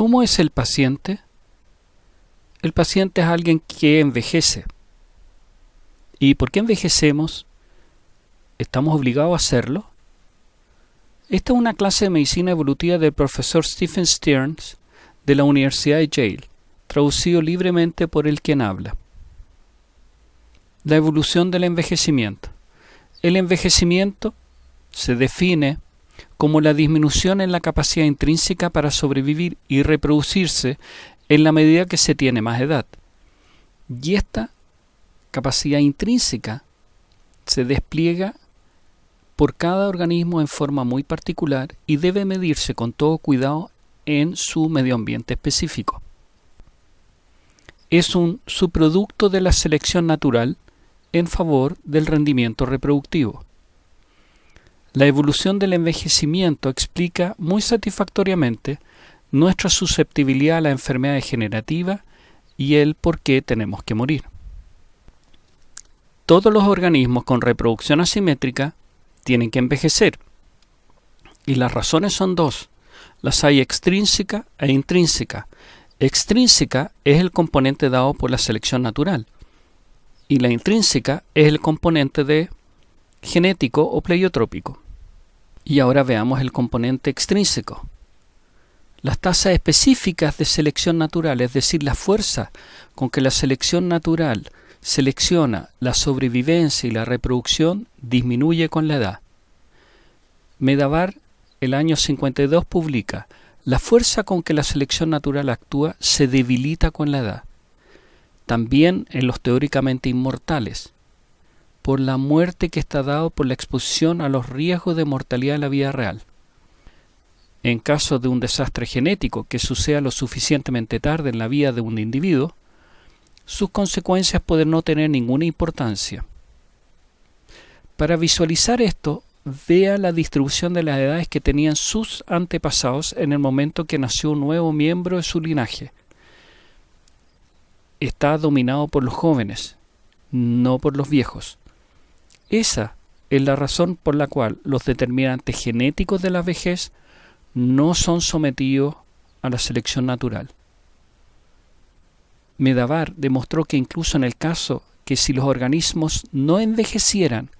¿Cómo es el paciente? El paciente es alguien que envejece. ¿Y por qué envejecemos? ¿Estamos obligados a hacerlo? Esta es una clase de medicina evolutiva del profesor Stephen Stearns de la Universidad de Yale, traducido libremente por el quien habla. La evolución del envejecimiento. El envejecimiento se define como la disminución en la capacidad intrínseca para sobrevivir y reproducirse en la medida que se tiene más edad. Y esta capacidad intrínseca se despliega por cada organismo en forma muy particular y debe medirse con todo cuidado en su medio ambiente específico. Es un subproducto de la selección natural en favor del rendimiento reproductivo. La evolución del envejecimiento explica muy satisfactoriamente nuestra susceptibilidad a la enfermedad degenerativa y el por qué tenemos que morir. Todos los organismos con reproducción asimétrica tienen que envejecer, y las razones son dos. Las hay extrínseca e intrínseca. Extrínseca es el componente dado por la selección natural, y la intrínseca es el componente de genético o pleiotrópico. Y ahora veamos el componente extrínseco. Las tasas específicas de selección natural, es decir, la fuerza con que la selección natural selecciona la sobrevivencia y la reproducción, disminuye con la edad. Medavar, el año 52, publica: la fuerza con que la selección natural actúa se debilita con la edad. También en los teóricamente inmortales, por la muerte que está dado por la exposición a los riesgos de mortalidad en la vida real. En caso de un desastre genético que suceda lo suficientemente tarde en la vida de un individuo, sus consecuencias pueden no tener ninguna importancia. Para visualizar esto, vea la distribución de las edades que tenían sus antepasados en el momento que nació un nuevo miembro de su linaje. Está dominado por los jóvenes, no por los viejos. Esa es la razón por la cual los determinantes genéticos de la vejez no son sometidos a la selección natural. Medavar demostró que incluso en el caso que si los organismos no envejecieran,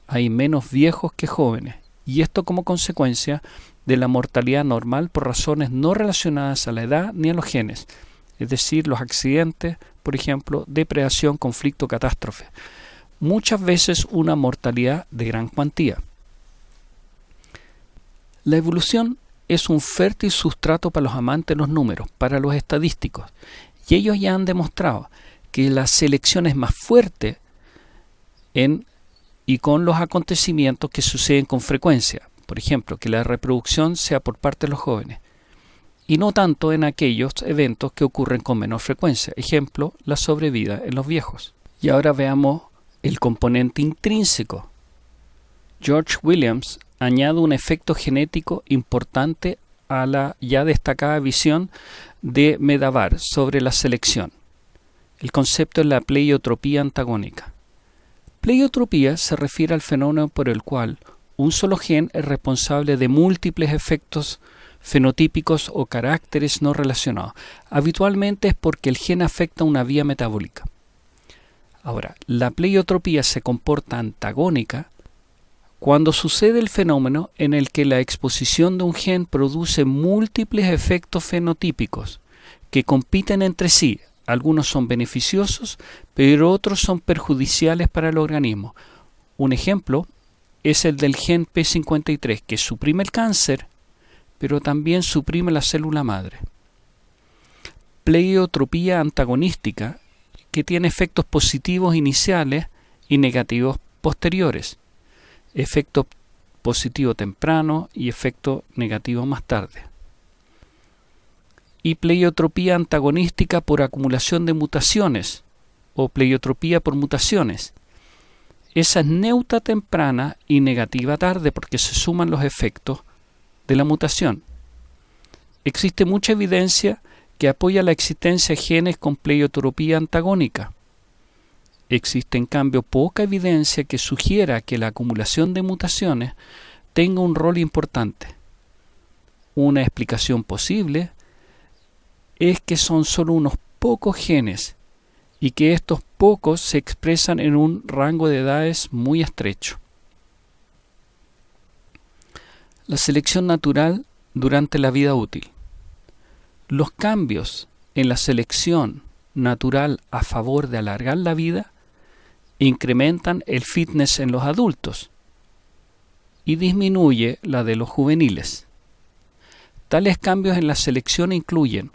hay menos viejos que jóvenes, y esto como consecuencia de la mortalidad normal por razones no relacionadas a la edad ni a los genes, es decir, los accidentes, por ejemplo, depredación, conflicto, catástrofe. Muchas veces una mortalidad de gran cuantía. La evolución es un fértil sustrato para los amantes de los números, para los estadísticos, y ellos ya han demostrado que la selección es más fuerte en y con los acontecimientos que suceden con frecuencia. Por ejemplo, que la reproducción sea por parte de los jóvenes, y no tanto en aquellos eventos que ocurren con menor frecuencia. Ejemplo, la sobrevida en los viejos. Y ahora veamos el componente intrínseco. George Williams añade un efecto genético importante a la ya destacada visión de Medavar sobre la selección. El concepto es la pleiotropía antagónica. Pleiotropía se refiere al fenómeno por el cual un solo gen es responsable de múltiples efectos fenotípicos o caracteres no relacionados. Habitualmente es porque el gen afecta una vía metabólica. Ahora, la pleiotropía se comporta antagónica cuando sucede el fenómeno en el que la exposición de un gen produce múltiples efectos fenotípicos que compiten entre sí. Algunos son beneficiosos, pero otros son perjudiciales para el organismo. Un ejemplo es el del gen P53, que suprime el cáncer, pero también suprime la célula madre. Pleiotropía antagonística, que tiene efectos positivos iniciales y negativos posteriores. Efecto positivo temprano y efecto negativo más tarde. Y pleiotropía antagonística por acumulación de mutaciones o pleiotropía por mutaciones. Esa es neutra temprana y negativa tarde porque se suman los efectos de la mutación. Existe mucha evidencia que apoya la existencia de genes con pleiotropía antagónica. Existe en cambio poca evidencia que sugiera que la acumulación de mutaciones tenga un rol importante. Una explicación posible es que son solo unos pocos genes y que estos pocos se expresan en un rango de edades muy estrecho. La selección natural durante la vida útil. Los cambios en la selección natural a favor de alargar la vida incrementan el fitness en los adultos y disminuye la de los juveniles. Tales cambios en la selección incluyen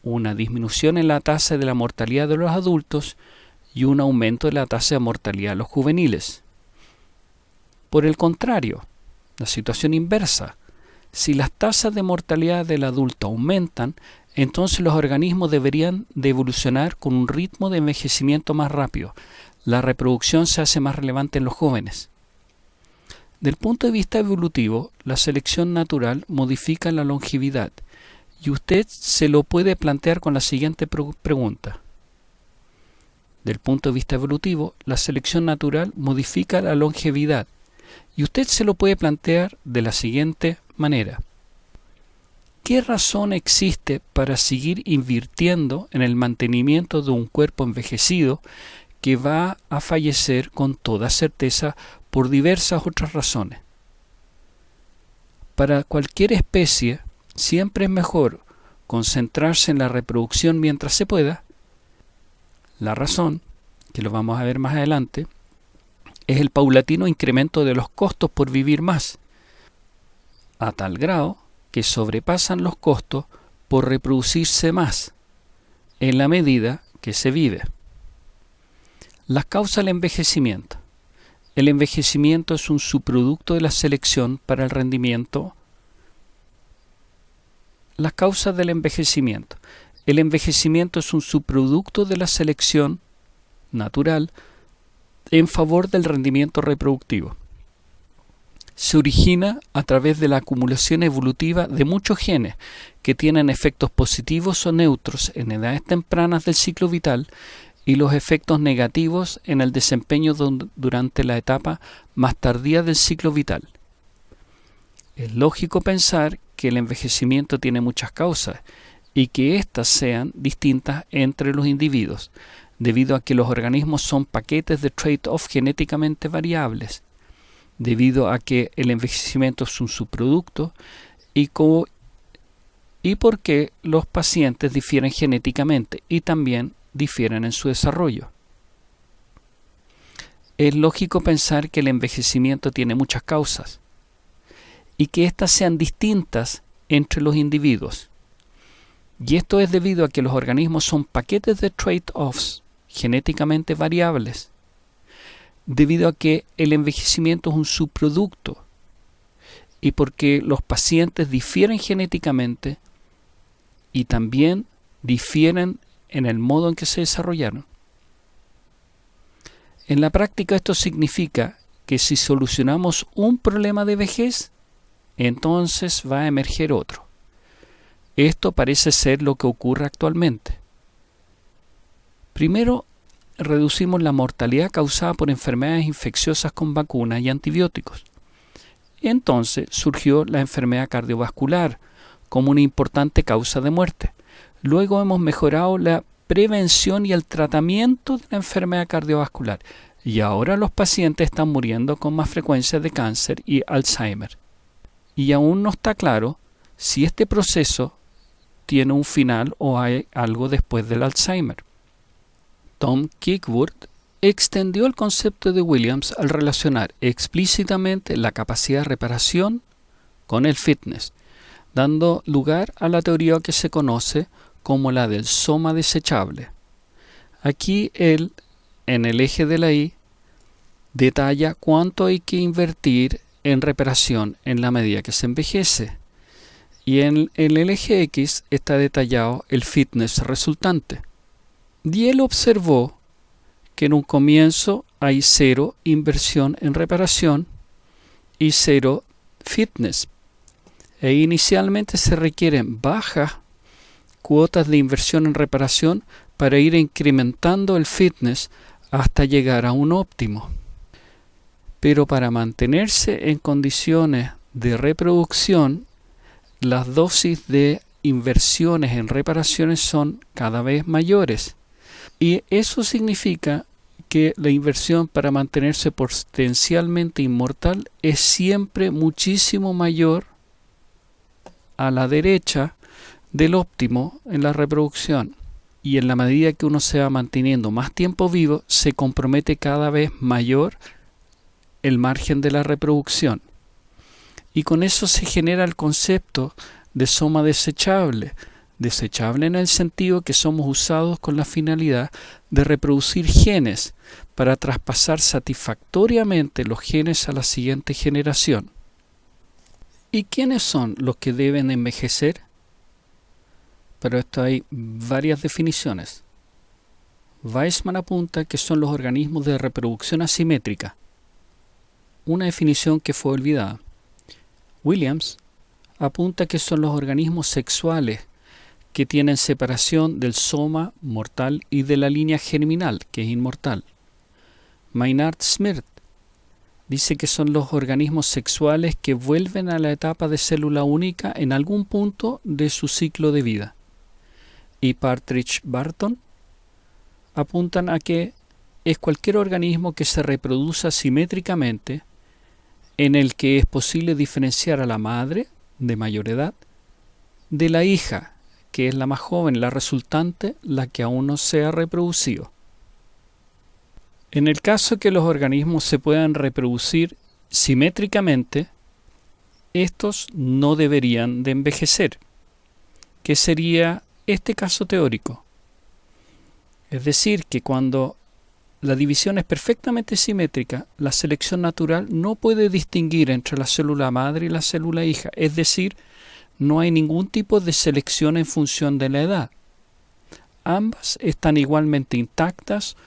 una disminución en la tasa de la mortalidad de los adultos y un aumento de la tasa de mortalidad de los juveniles. Por el contrario, la situación inversa, si las tasas de mortalidad del adulto aumentan, entonces los organismos deberían de evolucionar con un ritmo de envejecimiento más rápido. La reproducción se hace más relevante en los jóvenes. Del punto de vista evolutivo, la selección natural modifica la longevidad y usted se lo puede plantear con la siguiente pregunta. Del punto de vista evolutivo, la selección natural modifica la longevidad y usted se lo puede plantear de la siguiente manera. ¿Qué razón existe para seguir invirtiendo en el mantenimiento de un cuerpo envejecido que va a fallecer con toda certeza por diversas otras razones? Para cualquier especie, siempre es mejor concentrarse en la reproducción mientras se pueda. La razón, que lo vamos a ver más adelante, es el paulatino incremento de los costos por vivir más, a tal grado que sobrepasan los costos por reproducirse más, en la medida que se vive. Las causas del envejecimiento. El envejecimiento es un subproducto de la selección para el rendimiento. Las causas del envejecimiento. El envejecimiento es un subproducto de la selección natural en favor del rendimiento reproductivo. Se origina a través de la acumulación evolutiva de muchos genes que tienen efectos positivos o neutros en edades tempranas del ciclo vital y los efectos negativos en el desempeño durante la etapa más tardía del ciclo vital. Es lógico pensar que el envejecimiento tiene muchas causas y que éstas sean distintas entre los individuos, debido a que los organismos son paquetes de trade-off genéticamente variables, debido a que el envejecimiento es un subproducto y porque los pacientes difieren genéticamente y también difieren en su desarrollo. Es lógico pensar que el envejecimiento tiene muchas causas y que éstas sean distintas entre los individuos. Y esto es debido a que los organismos son paquetes de trade-offs genéticamente variables, debido a que el envejecimiento es un subproducto y porque los pacientes difieren genéticamente y también difieren en el modo en que se desarrollaron. En la práctica esto significa que si solucionamos un problema de vejez, entonces va a emerger otro. Esto parece ser lo que ocurre actualmente. Primero, reducimos la mortalidad causada por enfermedades infecciosas con vacunas y antibióticos. Entonces surgió la enfermedad cardiovascular como una importante causa de muerte. Luego hemos mejorado la prevención y el tratamiento de la enfermedad cardiovascular y ahora los pacientes están muriendo con más frecuencia de cáncer y Alzheimer. Y aún no está claro si este proceso tiene un final o hay algo después del Alzheimer. Tom Kirkwood extendió el concepto de Williams al relacionar explícitamente la capacidad de reparación con el fitness, dando lugar a la teoría que se conoce como la del soma desechable. Aquí él, en el eje de la Y, detalla cuánto hay que invertir en reparación en la medida que se envejece. Y en el eje X está detallado el fitness resultante. Y él observó que en un comienzo hay 0 inversión en reparación y 0 fitness. E inicialmente se requieren bajas cuotas de inversión en reparación para ir incrementando el fitness hasta llegar a un óptimo. Pero para mantenerse en condiciones de reproducción, las dosis de inversiones en reparaciones son cada vez mayores. Y eso significa que la inversión para mantenerse potencialmente inmortal es siempre muchísimo mayor a la derecha del óptimo en la reproducción. Y en la medida que uno se va manteniendo más tiempo vivo, se compromete cada vez mayor el margen de la reproducción. Y con eso se genera el concepto de soma desechable. Desechable en el sentido que somos usados con la finalidad de reproducir genes para traspasar satisfactoriamente los genes a la siguiente generación. ¿Y quiénes son los que deben envejecer? Para esto hay varias definiciones. Weismann apunta que son los organismos de reproducción asimétrica, una definición que fue olvidada. Williams apunta que son los organismos sexuales que tienen separación del soma mortal y de la línea germinal, que es inmortal. Maynard Smith dice que son los organismos sexuales que vuelven a la etapa de célula única en algún punto de su ciclo de vida. Y Partridge Barton apuntan a que es cualquier organismo que se reproduce asimétricamente, en el que es posible diferenciar a la madre, de mayor edad, de la hija, que es la más joven, la resultante, la que aún no se ha reproducido. En el caso que los organismos se puedan reproducir simétricamente, estos no deberían de envejecer, que sería este caso teórico. Es decir, que cuando la división es perfectamente simétrica, la selección natural no puede distinguir entre la célula madre y la célula hija, es decir, no hay ningún tipo de selección en función de la edad. Ambas están igualmente intactas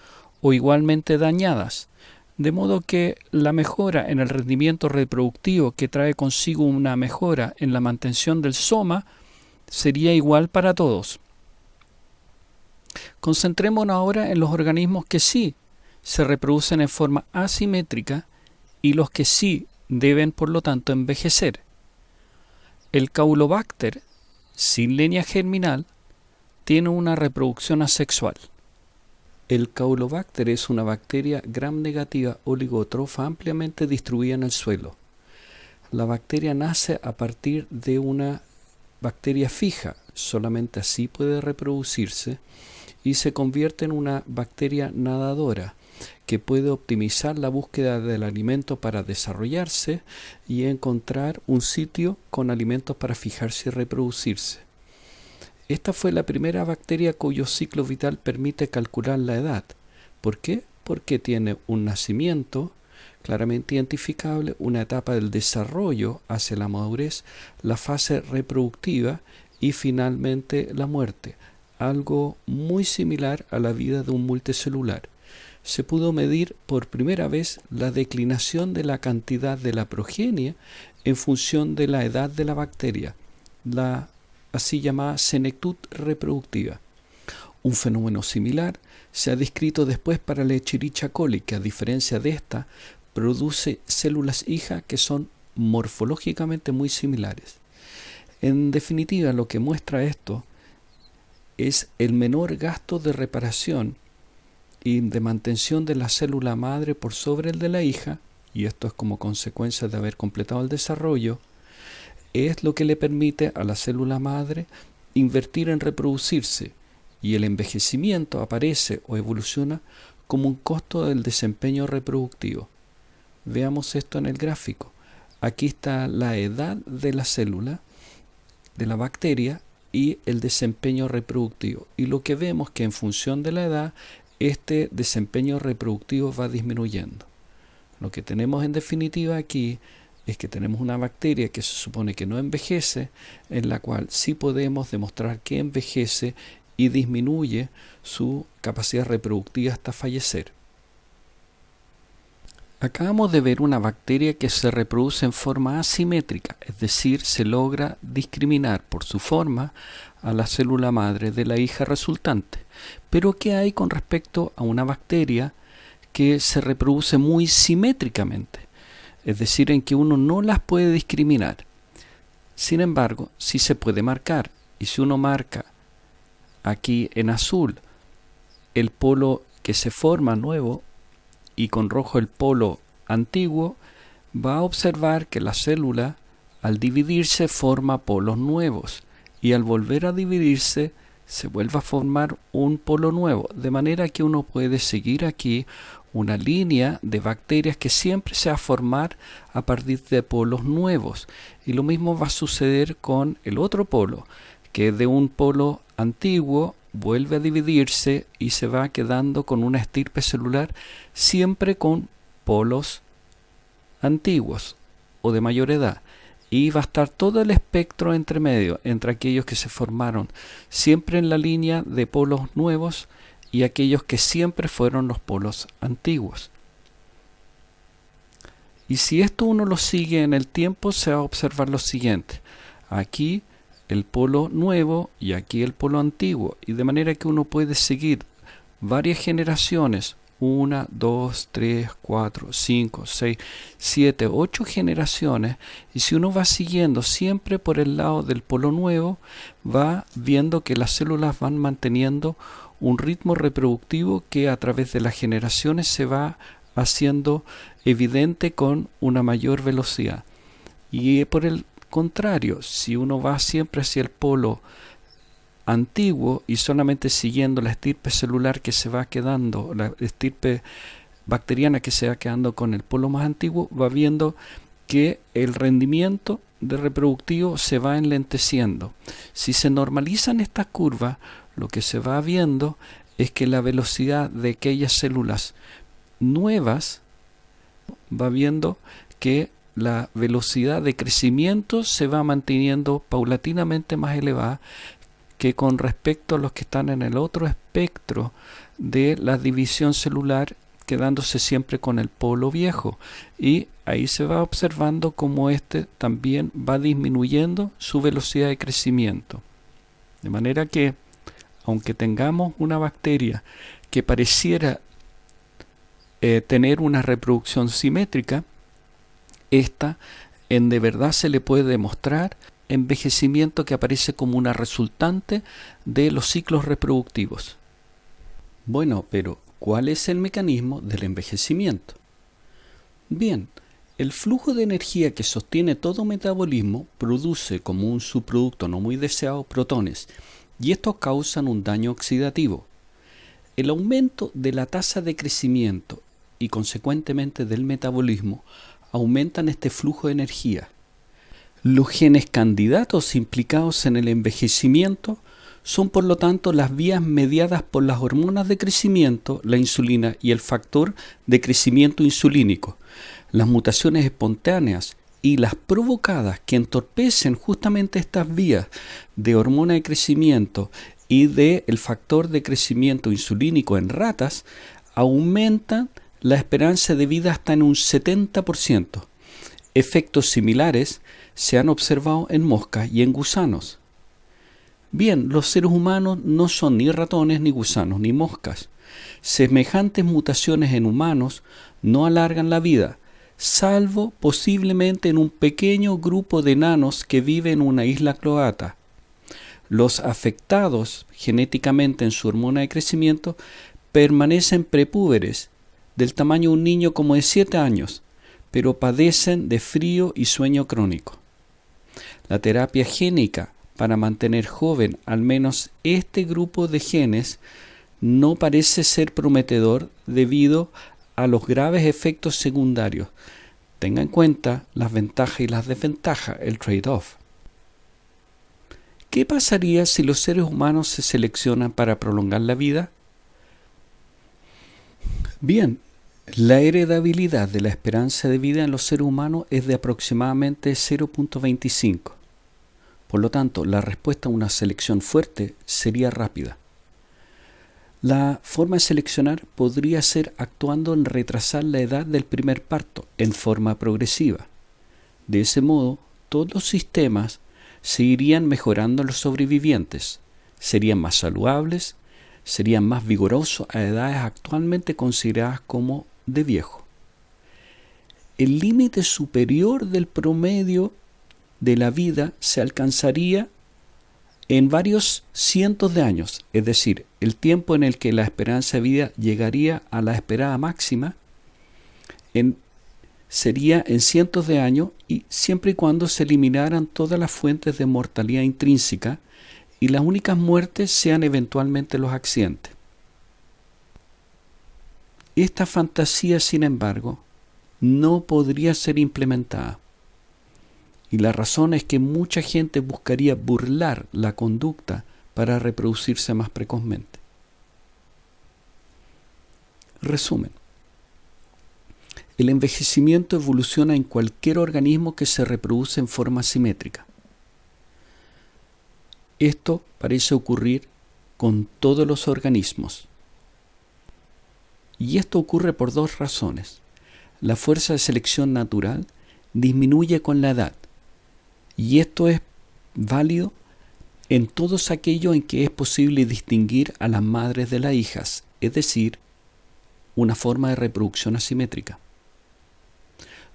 o igualmente dañadas, de modo que la mejora en el rendimiento reproductivo que trae consigo una mejora en la mantención del soma sería igual para todos. Concentrémonos ahora en los organismos que sí se reproducen en forma asimétrica y los que sí deben, por lo tanto, envejecer. El Caulobacter, sin línea germinal, tiene una reproducción asexual. El Caulobacter es una bacteria gram negativa oligotrofa ampliamente distribuida en el suelo. La bacteria nace a partir de una bacteria fija, solamente así puede reproducirse, y se convierte en una bacteria nadadora que puede optimizar la búsqueda del alimento para desarrollarse y encontrar un sitio con alimentos para fijarse y reproducirse. Esta fue la primera bacteria cuyo ciclo vital permite calcular la edad. ¿Por qué? Porque tiene un nacimiento claramente identificable, una etapa del desarrollo hacia la madurez, la fase reproductiva y finalmente la muerte, algo muy similar a la vida de un multicelular. Se pudo medir por primera vez la declinación de la cantidad de la progenie en función de la edad de la bacteria, la así llamada senectud reproductiva. Un fenómeno similar se ha descrito después para la Escherichia coli, que a diferencia de esta, produce células hija que son morfológicamente muy similares. En definitiva, lo que muestra esto es el menor gasto de reparación y de mantención de la célula madre por sobre el de la hija, y esto es como consecuencia de haber completado el desarrollo, es lo que le permite a la célula madre invertir en reproducirse, y el envejecimiento aparece o evoluciona como un costo del desempeño reproductivo. Veamos esto en el gráfico. Aquí está la edad de la célula, de la bacteria, y el desempeño reproductivo. Y lo que vemos es que en función de la edad, este desempeño reproductivo va disminuyendo. Lo que tenemos en definitiva aquí es que tenemos una bacteria que se supone que no envejece, en la cual sí podemos demostrar que envejece y disminuye su capacidad reproductiva hasta fallecer. Acabamos de ver una bacteria que se reproduce en forma asimétrica, es decir, se logra discriminar por su forma a la célula madre de la hija resultante. Pero ¿qué hay con respecto a una bacteria que se reproduce muy simétricamente? Es decir, en que uno no las puede discriminar. Sin embargo, sí se puede marcar, y si uno marca aquí en azul el polo que se forma nuevo y con rojo el polo antiguo, va a observar que la célula al dividirse forma polos nuevos y al volver a dividirse se vuelve a formar un polo nuevo, de manera que uno puede seguir aquí una línea de bacterias que siempre se va a formar a partir de polos nuevos, y lo mismo va a suceder con el otro polo, que de un polo antiguo vuelve a dividirse y se va quedando con una estirpe celular siempre con polos antiguos o de mayor edad, y va a estar todo el espectro entre medio, entre aquellos que se formaron siempre en la línea de polos nuevos y aquellos que siempre fueron los polos antiguos. Y si esto uno lo sigue en el tiempo, se va a observar lo siguiente: aquí el polo nuevo y aquí el polo antiguo, y de manera que uno puede seguir varias generaciones, 1, 2, 3, 4, 5, 6, 7, 8 generaciones, y si uno va siguiendo siempre por el lado del polo nuevo, va viendo que las células van manteniendo un ritmo reproductivo que a través de las generaciones se va haciendo evidente con una mayor velocidad. Y por el contrario, si uno va siempre hacia el polo antiguo y solamente siguiendo la estirpe celular que se va quedando, la estirpe bacteriana que se va quedando con el polo más antiguo, va viendo que el rendimiento de reproductivo se va enlenteciendo. Si se normalizan estas curvas, lo que se va viendo es que la velocidad de aquellas células nuevas va viendo que la velocidad de crecimiento se va manteniendo paulatinamente más elevada que con respecto a los que están en el otro espectro de la división celular, quedándose siempre con el polo viejo. Y ahí se va observando cómo este también va disminuyendo su velocidad de crecimiento. De manera que, aunque tengamos una bacteria que pareciera tener una reproducción simétrica, esta de verdad se le puede demostrar envejecimiento que aparece como una resultante de los ciclos reproductivos. Bueno, pero ¿cuál es el mecanismo del envejecimiento? Bien, el flujo de energía que sostiene todo metabolismo produce como un subproducto no muy deseado protones, y estos causan un daño oxidativo. El aumento de la tasa de crecimiento y consecuentemente del metabolismo aumentan este flujo de energía. Los genes candidatos implicados en el envejecimiento son por lo tanto las vías mediadas por las hormonas de crecimiento, la insulina y el factor de crecimiento insulínico. Las mutaciones espontáneas y las provocadas que entorpecen justamente estas vías de hormona de crecimiento y del factor de crecimiento insulínico en ratas aumentan la esperanza de vida hasta en un 70%. Efectos similares se han observado en moscas y en gusanos. Bien, los seres humanos no son ni ratones, ni gusanos, ni moscas. Semejantes mutaciones en humanos no alargan la vida, salvo posiblemente en un pequeño grupo de enanos que vive en una isla croata. Los afectados genéticamente en su hormona de crecimiento permanecen prepúberes, del tamaño de un niño como de 7 años, pero padecen de frío y sueño crónico. La terapia génica para mantener joven al menos este grupo de genes no parece ser prometedor debido a los graves efectos secundarios. Tenga en cuenta las ventajas y las desventajas, el trade-off. ¿Qué pasaría si los seres humanos se seleccionan para prolongar la vida? Bien, la heredabilidad de la esperanza de vida en los seres humanos es de aproximadamente 0.25. Por lo tanto, la respuesta a una selección fuerte sería rápida. La forma de seleccionar podría ser actuando en retrasar la edad del primer parto en forma progresiva. De ese modo, todos los sistemas seguirían mejorando en los sobrevivientes, serían más saludables, serían más vigorosos a edades actualmente consideradas como de viejo. El límite superior del promedio de la vida se alcanzaría en varios cientos de años, es decir, el tiempo en el que la esperanza de vida llegaría a la esperada máxima, sería en cientos de años, y siempre y cuando se eliminaran todas las fuentes de mortalidad intrínseca y las únicas muertes sean eventualmente los accidentes. Esta fantasía, sin embargo, no podría ser implementada. Y la razón es que mucha gente buscaría burlar la conducta para reproducirse más precozmente. Resumen. El envejecimiento evoluciona en cualquier organismo que se reproduce en forma simétrica. Esto parece ocurrir con todos los organismos. Y esto ocurre por dos razones. La fuerza de selección natural disminuye con la edad. Y esto es válido en todos aquellos en que es posible distinguir a las madres de las hijas, es decir, una forma de reproducción asimétrica.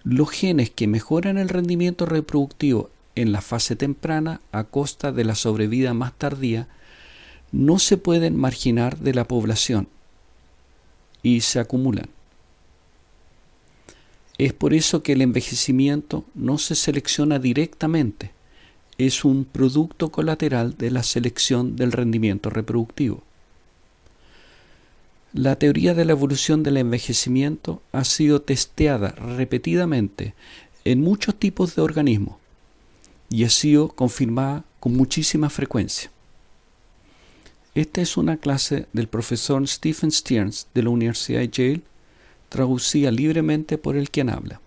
Los genes que mejoran el rendimiento reproductivo en la fase temprana a costa de la sobrevida más tardía no se pueden marginar de la población y se acumulan. Es por eso que el envejecimiento no se selecciona directamente, es un producto colateral de la selección del rendimiento reproductivo. La teoría de la evolución del envejecimiento ha sido testeada repetidamente en muchos tipos de organismos y ha sido confirmada con muchísima frecuencia. Esta es una clase del profesor Stephen Stearns de la Universidad de Yale, traducida libremente por el quien habla.